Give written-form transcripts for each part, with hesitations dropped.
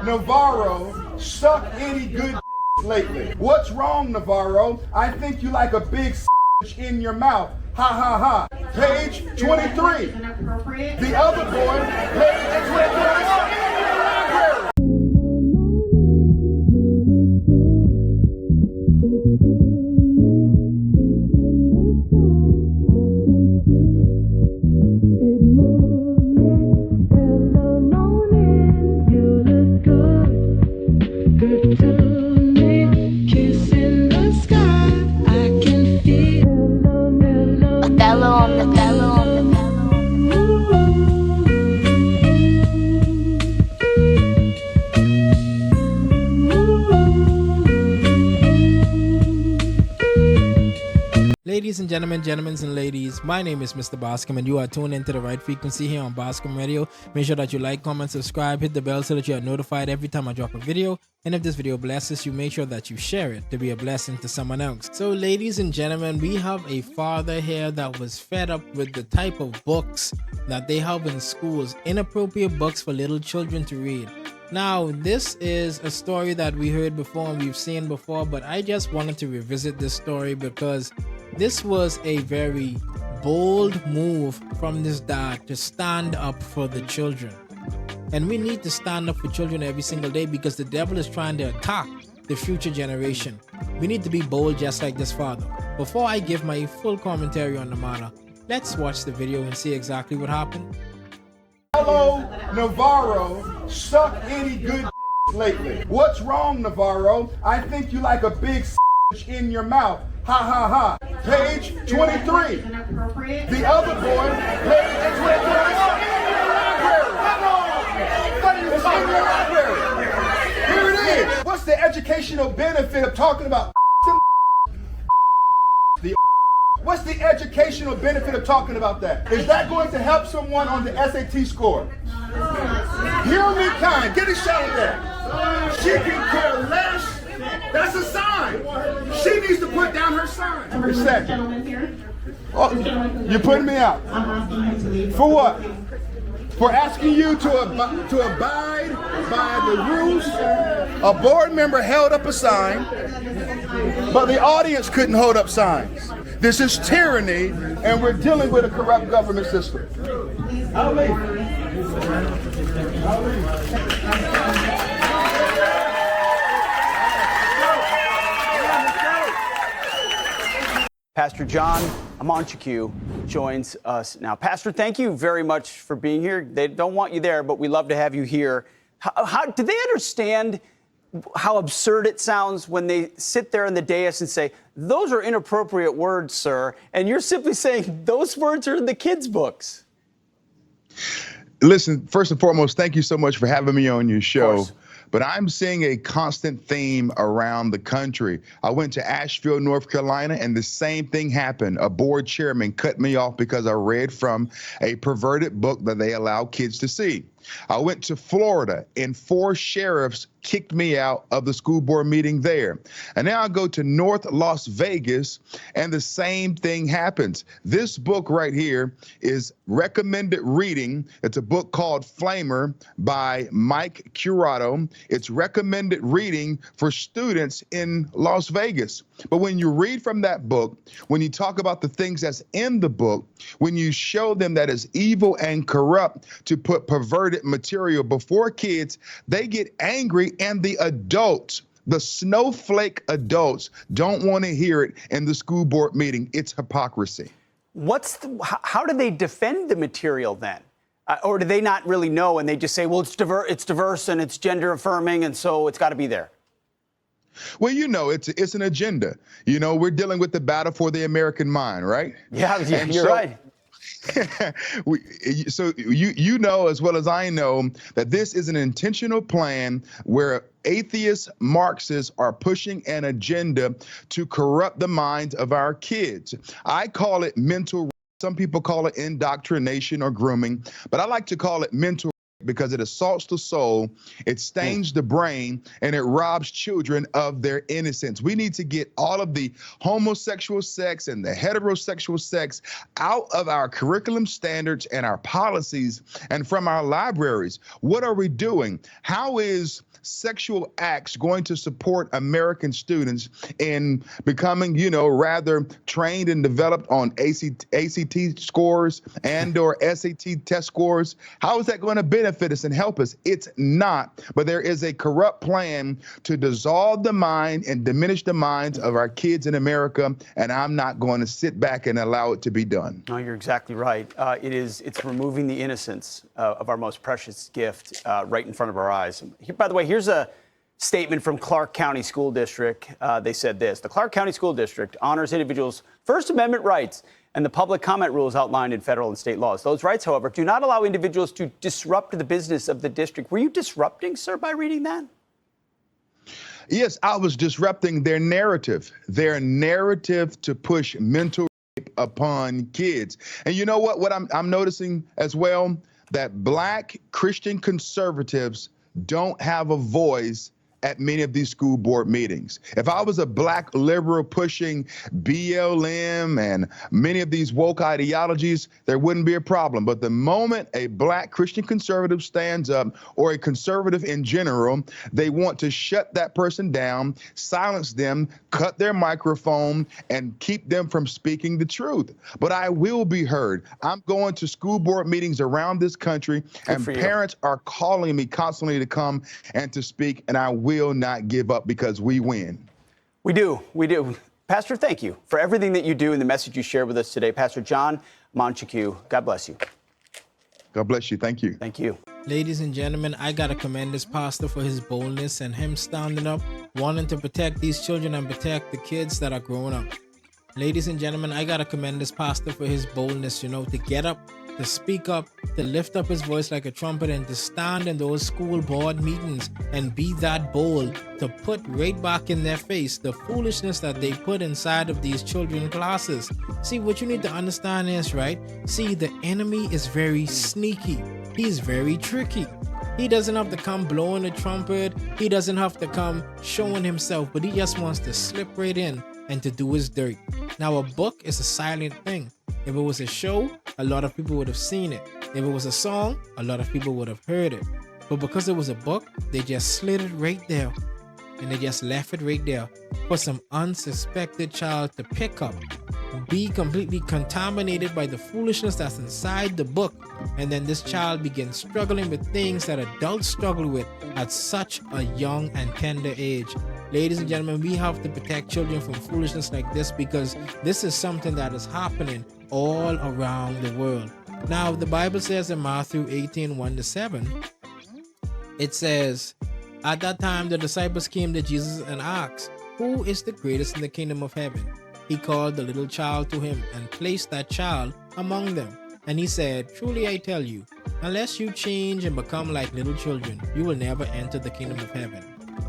Navarro suck any good lately? What's wrong, Navarro? I think you like a big in your mouth. Ha ha ha. Page 23. The other boy, page 23. Ladies and gentlemen, and ladies, my name is Mr. Boscom, and you are tuned into the right frequency here on Boscom Radio. Make sure that you like, comment, subscribe, hit the bell so that you are notified every time I drop a video. And if this video blesses you, make sure that you share it to be a blessing to someone else. So ladies and gentlemen, we have a father here that was fed up with the type of books that they have in schools, inappropriate books for little children to read. Now, this is a story that we heard before and we've seen before, but I just wanted to revisit this story because this was a very bold move from this dad to stand up for the children. And we need to stand up for children every single day because the devil is trying to attack the future generation. We need to be bold just like this father. Before I give my full commentary on the matter, let's watch the video and see exactly what happened. Hello, Navarro suck any good lately? What's wrong, Navarro? I think you like a big in your mouth. Ha ha ha. Page 23. The other boy, page 23. Here it is. What's the educational benefit of talking about What's the educational benefit of talking about that? Is that going to help someone on the SAT score? Hear me kind. Get a shot of that. She can care less. That's a sign. She needs to put down her sign. For a second. Oh, you're putting me out. For what? For asking you to abide by the rules. A board member held up a sign, but the audience couldn't hold up signs. This is tyranny, and we're dealing with a corrupt government system. I'll leave. Pastor John Amanchukwu joins us now. Pastor, thank you very much for being here. They don't want you there, but we love to have you here. How do they understand how absurd it sounds when they sit there in the dais and say, those are inappropriate words, sir, and you're simply saying those words are in the kids' books? Listen, first and foremost, thank you so much for having me on your show. But I'm seeing a constant theme around the country. I went to Asheville, North Carolina, and the same thing happened. A board chairman cut me off because I read from a perverted book that they allow kids to see. I went to Florida, and 4 sheriffs kicked me out of the school board meeting there. And now I go to North Las Vegas, and the same thing happens. This book right here is recommended reading. It's a book called Flamer by Mike Curato. It's recommended reading for students in Las Vegas. But when you read from that book, when you talk about the things that's in the book, when you show them that it's evil and corrupt to put perverted material before kids, they get angry, and the adults, the snowflake adults, don't want to hear it in the school board meeting. It's hypocrisy. How do they defend the material then? Or do they not really know and they just say, well, it's diverse and it's gender affirming, and so it's got to be there? Well, you know, it's an agenda. You know, we're dealing with the battle for the American mind, right? Yeah, you're right. So you know as well as I know that this is an intentional plan where atheist Marxists are pushing an agenda to corrupt the minds of our kids. I call it mental. Some people call it indoctrination or grooming, but I like to call it mental because it assaults the soul, it stains the brain, and it robs children of their innocence. We need to get all of the homosexual sex and the heterosexual sex out of our curriculum standards and our policies and from our libraries. What are we doing? How is sexual acts going to support American students in becoming, rather trained and developed on ACT scores and or SAT test scores? How is that going to benefit us and help us? It's not, but there is a corrupt plan to dissolve the mind and diminish the minds of our kids in America, and I'm not going to sit back and allow it to be done. No, you're exactly right. It's removing the innocence of our most precious gift right in front of our eyes. By the way, here's a statement from Clark County School District. They said this: the Clark County School District honors individuals' First Amendment rights and the public comment rules outlined in federal and state laws. Those rights, however, do not allow individuals to disrupt the business of the district. Were you disrupting, sir, by reading that? Yes, I was disrupting their narrative to push mental rape upon kids. And you know what I'm noticing as well? That Black Christian conservatives don't have a voice at many of these school board meetings. If I was a Black liberal pushing BLM and many of these woke ideologies, there wouldn't be a problem. But the moment a Black Christian conservative stands up, or a conservative in general, they want to shut that person down, silence them, cut their microphone, and keep them from speaking the truth. But I will be heard. I'm going to school board meetings around this country, and parents are calling me constantly to come and to speak, and I will not give up because we win. We do. Pastor, thank you for everything that you do and the message you shared with us today. Pastor John Amanchukwu, God bless you. God bless you. Thank you. Thank you. Ladies and gentlemen, I gotta commend this pastor for his boldness and him standing up, wanting to protect these children and protect the kids that are growing up. Ladies and gentlemen, I gotta commend this pastor for his boldness, to get up, to speak up, to lift up his voice like a trumpet, and to stand in those school board meetings and be that bold, to put right back in their face the foolishness that they put inside of these children's classes. See, what you need to understand is, the enemy is very sneaky. He's very tricky. He doesn't have to come blowing a trumpet. He doesn't have to come showing himself, but he just wants to slip right in and to do his dirt. Now, a book is a silent thing. If it was a show, a lot of people would have seen it. If it was a song, a lot of people would have heard it. But because it was a book, they just slid it right there. And they just left it right there for some unsuspected child to pick up, be completely contaminated by the foolishness that's inside the book. And then this child begins struggling with things that adults struggle with at such a young and tender age. Ladies and gentlemen, we have to protect children from foolishness like this, because this is something that is happening all around the world. Now, the Bible says in Matthew 18:1-7, it says, at that time the disciples came to Jesus and asked, who is the greatest in the kingdom of heaven? He called the little child to him and placed that child among them. And he said, truly I tell you, unless you change and become like little children, you will never enter the kingdom of heaven.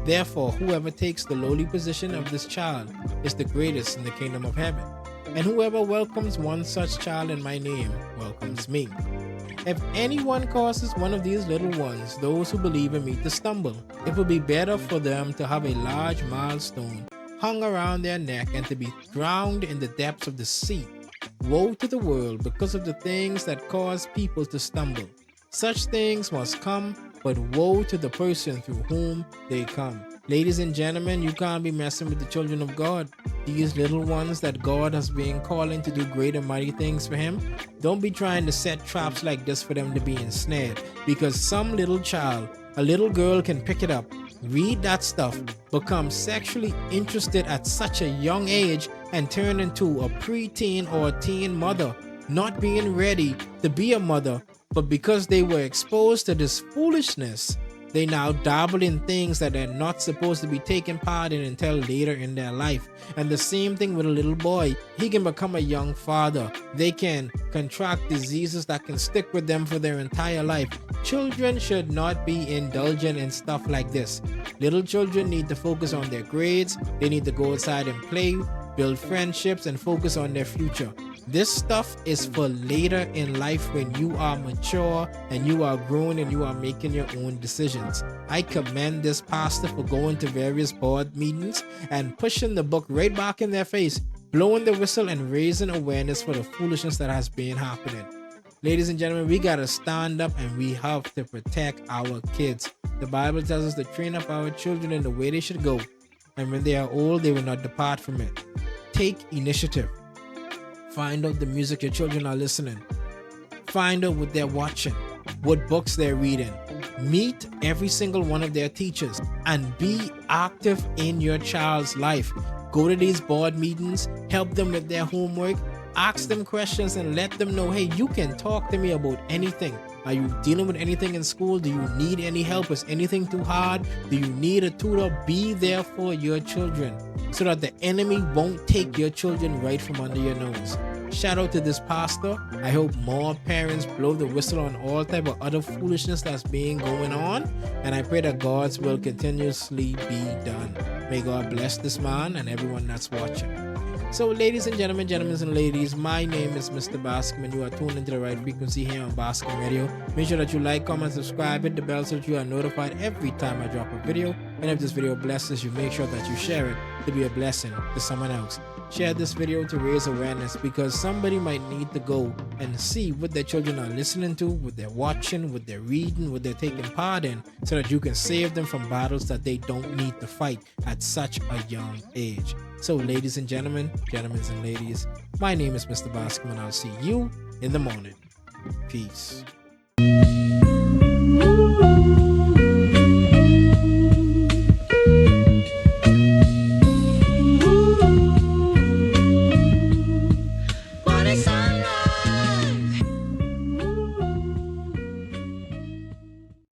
Therefore, whoever takes the lowly position of this child is the greatest in the kingdom of heaven. And whoever welcomes one such child in my name welcomes me. If anyone causes one of these little ones, those who believe in me, to stumble, it would be better for them to have a large millstone hung around their neck and to be drowned in the depths of the sea. Woe to the world because of the things that cause people to stumble. Such things must come, but woe to the person through whom they come. Ladies and gentlemen, you can't be messing with the children of God. These little ones that God has been calling to do great and mighty things for him. Don't be trying to set traps like this for them to be ensnared, because some little child, a little girl, can pick it up, read that stuff, become sexually interested at such a young age, and turn into a preteen or a teen mother, not being ready to be a mother. But because they were exposed to this foolishness, they now dabble in things that they're not supposed to be taking part in until later in their life. And the same thing with a little boy. He can become a young father. They can contract diseases that can stick with them for their entire life. Children should not be indulgent in stuff like this. Little children need to focus on their grades. They need to go outside and play, build friendships, and focus on their future. This stuff is for later in life when you are mature and you are grown and you are making your own decisions. I commend this pastor for going to various board meetings and pushing the book right back in their face, blowing the whistle and raising awareness for the foolishness that has been happening. Ladies and gentlemen, we got to stand up and we have to protect our kids. The Bible tells us to train up our children in the way they should go, and when they are old, they will not depart from it. Take initiative. Find out the music your children are listening. Find out what they're watching, what books they're reading. Meet every single one of their teachers and be active in your child's life. Go to these board meetings, help them with their homework, ask them questions and let them know, hey, you can talk to me about anything. Are you dealing with anything in school? Do you need any help? Is anything too hard? Do you need a tutor? Be there for your children so that the enemy won't take your children right from under your nose. Shout out to this pastor. I hope more parents blow the whistle on all type of other foolishness that's being going on. And I pray that God's will continuously be done. May God bless this man and everyone that's watching. So, ladies and gentlemen, and ladies, my name is Mr. Bascom, and you are tuned into the right frequency here on Bascom Radio. Make sure that you like, comment, subscribe, hit the bell so that you are notified every time I drop a video. And if this video blesses you, make sure that you share it to be a blessing to someone else. Share this video to raise awareness because somebody might need to go and see what their children are listening to, what they're watching, what they're reading, what they're taking part in, so that you can save them from battles that they don't need to fight at such a young age. So, ladies and gentlemen, and ladies, my name is Mr. Bascom, and I'll see you in the morning. Peace.